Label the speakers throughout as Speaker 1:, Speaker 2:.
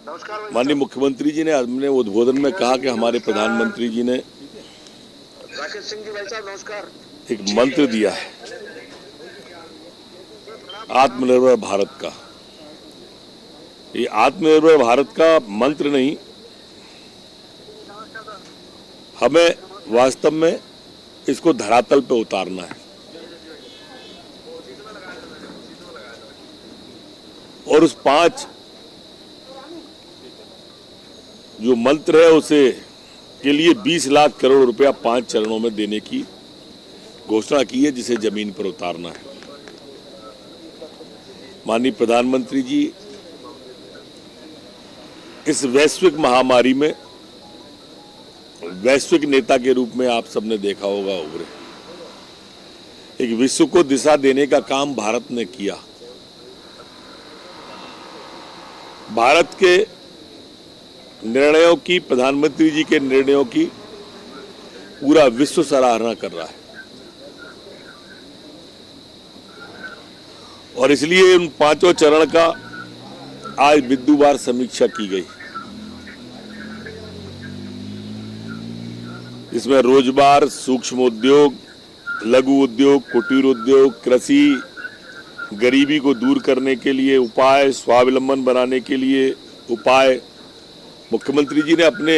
Speaker 1: माननीय मुख्यमंत्री जी ने अपने उद्बोधन में कहा कि हमारे प्रधानमंत्री जी ने
Speaker 2: राकेश सिंह जी भाई साहब नमस्कार।
Speaker 1: एक मंत्र दिया है आत्मनिर्भर भारत का। ये आत्मनिर्भर भारत का मंत्र नहीं, हमें वास्तव में इसको धरातल पे उतारना है और उस 5 जो मंत्र है उसे के लिए 20 लाख करोड़ रुपया 5 चरणों में देने की घोषणा की है, जिसे जमीन पर उतारना है। माननीय प्रधानमंत्री जी इस वैश्विक महामारी में वैश्विक नेता के रूप में आप सबने देखा होगा उभरे। एक विश्व को दिशा देने का काम भारत ने किया। भारत के निर्णयों की, प्रधानमंत्री जी के निर्णयों की पूरा विश्व सराहना कर रहा है और इसलिए उन 5 चरण का आज बिंदुवार समीक्षा की गई। इसमें रोजगार, सूक्ष्म उद्योग, लघु उद्योग, कुटीर उद्योग, कृषि, गरीबी को दूर करने के लिए उपाय, स्वावलंबन बनाने के लिए उपाय। मुख्यमंत्री जी ने अपने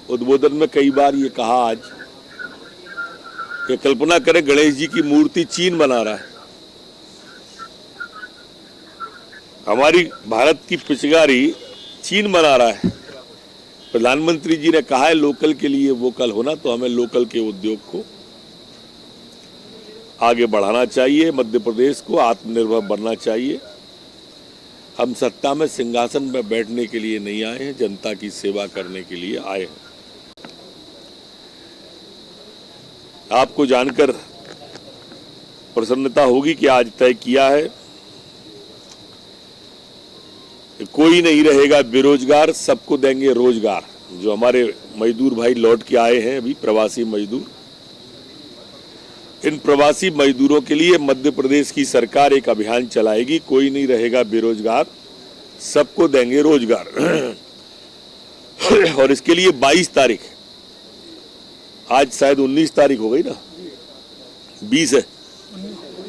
Speaker 1: उद्बोधन में कई बार ये कहा आज कि कल्पना करें गणेश जी की मूर्ति चीन बना रहा है। हमारी भारत की पिचकारी चीन बना रहा है। प्रधानमंत्री जी ने कहा है लोकल के लिए वोकल होना, तो हमें लोकल के उद्योग को आगे बढ़ाना चाहिए, मध्य प्रदेश को आत्मनिर्भर बनना चाहिए। हम सत्ता में सिंहासन में बैठने के लिए नहीं आए हैं, जनता की सेवा करने के लिए आए हैं। आपको जानकर प्रसन्नता होगी कि आज तय किया है कोई नहीं रहेगा बेरोजगार, सबको देंगे रोजगार। जो हमारे मजदूर भाई लौट के आए हैं अभी, प्रवासी मजदूर, इन प्रवासी मजदूरों के लिए मध्य प्रदेश की सरकार एक अभियान चलाएगी, कोई नहीं रहेगा बेरोजगार, सबको देंगे रोजगार। और इसके लिए 22 तारीख, आज शायद 19 तारीख हो गई ना, 20 है,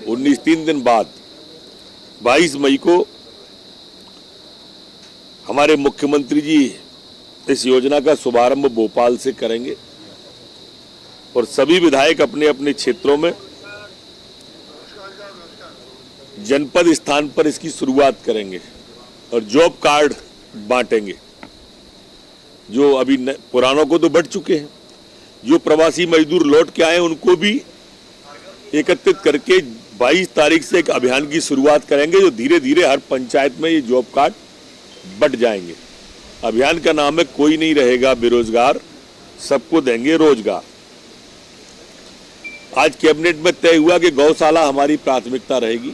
Speaker 1: 19 3 दिन बाद 22 मई को हमारे मुख्यमंत्री जी इस योजना का शुभारंभ भोपाल से करेंगे और सभी विधायक अपने अपने क्षेत्रों में जनपद स्थान पर इसकी शुरुआत करेंगे और जॉब कार्ड बांटेंगे। जो अभी पुरानों को तो बढ़ चुके हैं, जो प्रवासी मजदूर लौट के आए उनको भी एकत्रित करके 22 तारीख से एक अभियान की शुरुआत करेंगे, जो धीरे धीरे हर पंचायत में ये जॉब कार्ड बट जाएंगे। अभियान का नाम है कोई नहीं रहेगा बेरोजगार, सबको देंगे रोजगार। आज कैबिनेट में तय हुआ कि गौशाला हमारी प्राथमिकता रहेगी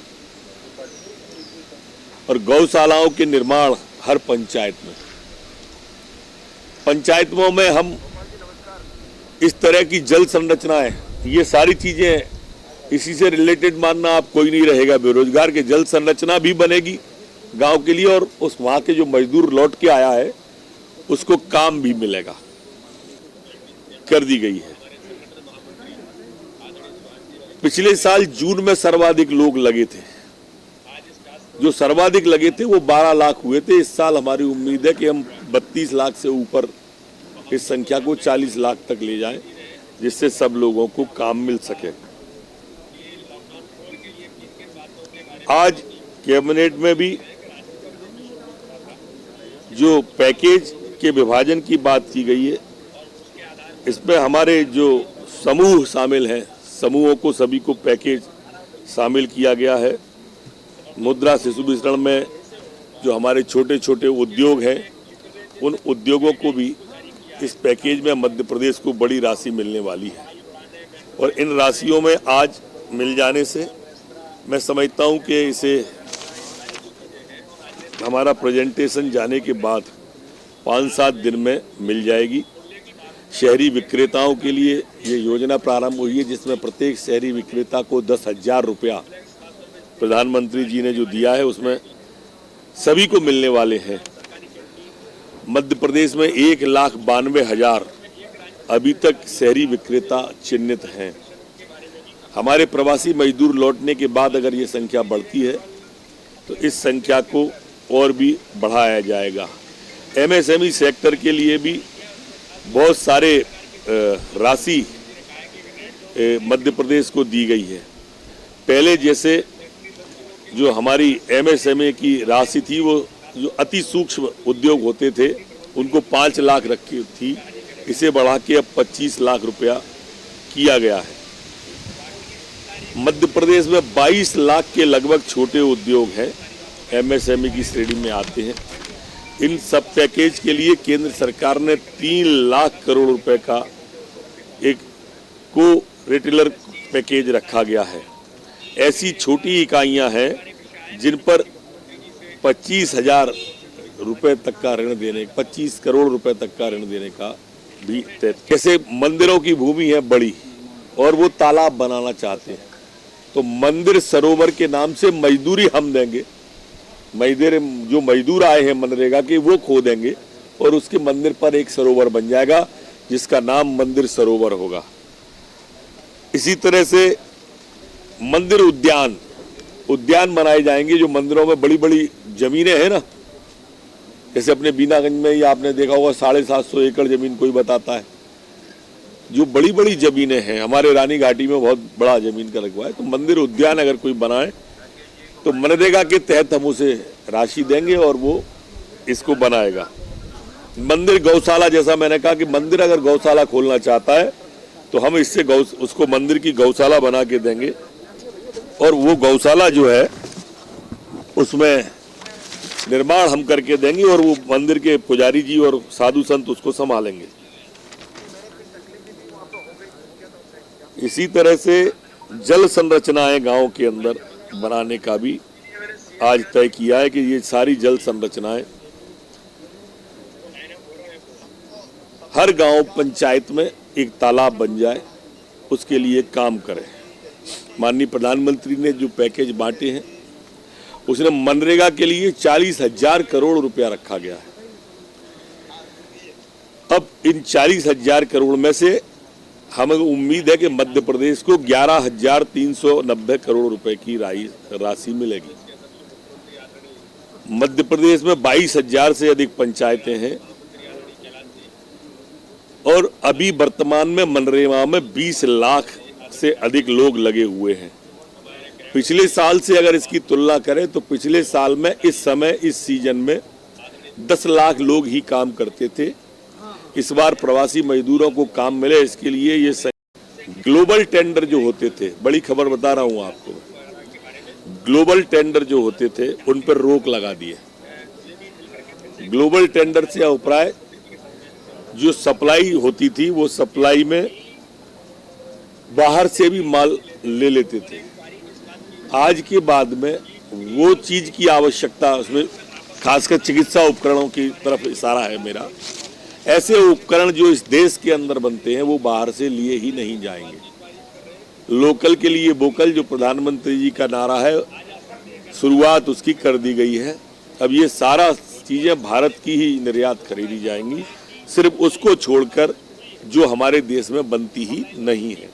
Speaker 1: और गौशालाओं के निर्माण हर पंचायत में। पंचायतों में हम इस तरह की जल संरचनाएं, ये सारी चीजें इसी से रिलेटेड मानना आप कोई नहीं रहेगा बेरोजगार के, जल संरचना भी बनेगी गांव के लिए और उस वहां के जो मजदूर लौट के आया है उसको काम भी मिलेगा, कर दी गई है। पिछले साल जून में सर्वाधिक लोग लगे थे, जो सर्वाधिक लगे थे वो 12 लाख हुए थे। इस साल हमारी उम्मीद है कि हम 32 लाख से ऊपर इस संख्या को 40 लाख तक ले जाएं, जिससे सब लोगों को काम मिल सके। आज कैबिनेट में भी जो पैकेज के विभाजन की बात की गई है, इसमें हमारे जो समूह शामिल हैं, समूहों को सभी को पैकेज शामिल किया गया है। मुद्रा शिशु वितरण में जो हमारे छोटे छोटे उद्योग हैं, उन उद्योगों को भी इस पैकेज में मध्य प्रदेश को बड़ी राशि मिलने वाली है और इन राशियों में आज मिल जाने से मैं समझता हूं कि इसे हमारा प्रेजेंटेशन जाने के बाद 5-7 दिन में मिल जाएगी। शहरी विक्रेताओं के लिए ये योजना प्रारंभ हुई है, जिसमें प्रत्येक शहरी विक्रेता को 10,000 रुपया प्रधानमंत्री जी ने जो दिया है उसमें सभी को मिलने वाले हैं। मध्य प्रदेश में 1,92,000 अभी तक शहरी विक्रेता चिन्हित हैं। हमारे प्रवासी मजदूर लौटने के बाद अगर ये संख्या बढ़ती है तो इस संख्या को और भी बढ़ाया जाएगा। एमएसएमई सेक्टर के लिए भी बहुत सारे राशि मध्य प्रदेश को दी गई है। पहले जैसे जो हमारी एमएसएमई की राशि थी, वो जो अति सूक्ष्म उद्योग होते थे उनको 5 लाख रखी थी, इसे बढ़ा के अब 25 लाख रुपया किया गया है। मध्य प्रदेश में 22 लाख के लगभग छोटे उद्योग हैं, एमएसएमई की श्रेणी में आते हैं। इन सब पैकेज के लिए केंद्र सरकार ने 3 लाख करोड़ रुपए का एक को रिटेलर पैकेज रखा गया है। ऐसी छोटी इकाइयां हैं जिन पर 25,000 रुपए तक का ऋण देने 25 करोड़ रुपए तक का ऋण देने का भी तय। जैसे मंदिरों की भूमि है बड़ी और वो तालाब बनाना चाहते हैं, तो मंदिर सरोवर के नाम से मजदूरी हम देंगे। जो मजदूर आए हैं मनरेगा के वो खो देंगे और उसके मंदिर पर एक सरोवर बन जाएगा जिसका नाम मंदिर सरोवर होगा। इसी तरह से मंदिर उद्यान बनाए जाएंगे। जो मंदिरों में बड़ी बड़ी जमीनें हैं ना, जैसे अपने बीनागंज में ही आपने देखा होगा 750 एकड़ जमीन कोई बताता है। जो बड़ी बड़ी जमीनें हैं, हमारे रानी घाटी में बहुत बड़ा जमीन का रकबा है, तो मंदिर उद्यान अगर कोई बनाए तो मनरेगा के तहत हम उसे राशि देंगे और वो इसको बनाएगा। मंदिर गौशाला, जैसा मैंने कहा कि मंदिर अगर गौशाला खोलना चाहता है तो हम इससे उसको मंदिर की गौशाला बना के देंगे और वो गौशाला जो है उसमें निर्माण हम करके देंगे और वो मंदिर के पुजारी जी और साधु संत उसको संभालेंगे। इसी तरह से जल संरचनाएं गांव के अंदर बनाने का भी आज तय किया है कि ये सारी जल संरचनाएं हर गांव पंचायत में एक तालाब बन जाए, उसके लिए काम करें। माननीय प्रधानमंत्री ने जो पैकेज बांटे हैं उसने मनरेगा के लिए 40,000 करोड़ रुपया रखा गया है। अब इन 40,000 करोड़ में से हमें उम्मीद है कि मध्य प्रदेश को 11,390 करोड़ रुपए की राशि मिलेगी। मध्य प्रदेश में 22,000 से अधिक पंचायतें हैं और अभी वर्तमान में मनरेगा में 20 लाख से अधिक लोग लगे हुए हैं। पिछले साल से अगर इसकी तुलना करें तो पिछले साल में इस समय इस सीजन में 10 लाख लोग ही काम करते थे। इस बार प्रवासी मजदूरों को काम मिले, इसके लिए ये ग्लोबल टेंडर जो होते थे, बड़ी खबर बता रहा हूं आपको, ग्लोबल टेंडर जो होते थे उन पर रोक लगा दिए। ग्लोबल टेंडर से अभिप्राय जो सप्लाई होती थी वो सप्लाई में बाहर से भी माल ले लेते थे। आज के बाद में वो चीज की आवश्यकता, उसमें खासकर चिकित्सा उपकरणों की तरफ इशारा है मेरा। ऐसे उपकरण जो इस देश के अंदर बनते हैं वो बाहर से लिए ही नहीं जाएंगे। लोकल के लिए वोकल जो प्रधानमंत्री जी का नारा है, शुरुआत उसकी कर दी गई है। अब ये सारा चीजें भारत की ही निर्यात खरीदी जाएंगी, सिर्फ उसको छोड़कर जो हमारे देश में बनती ही नहीं है।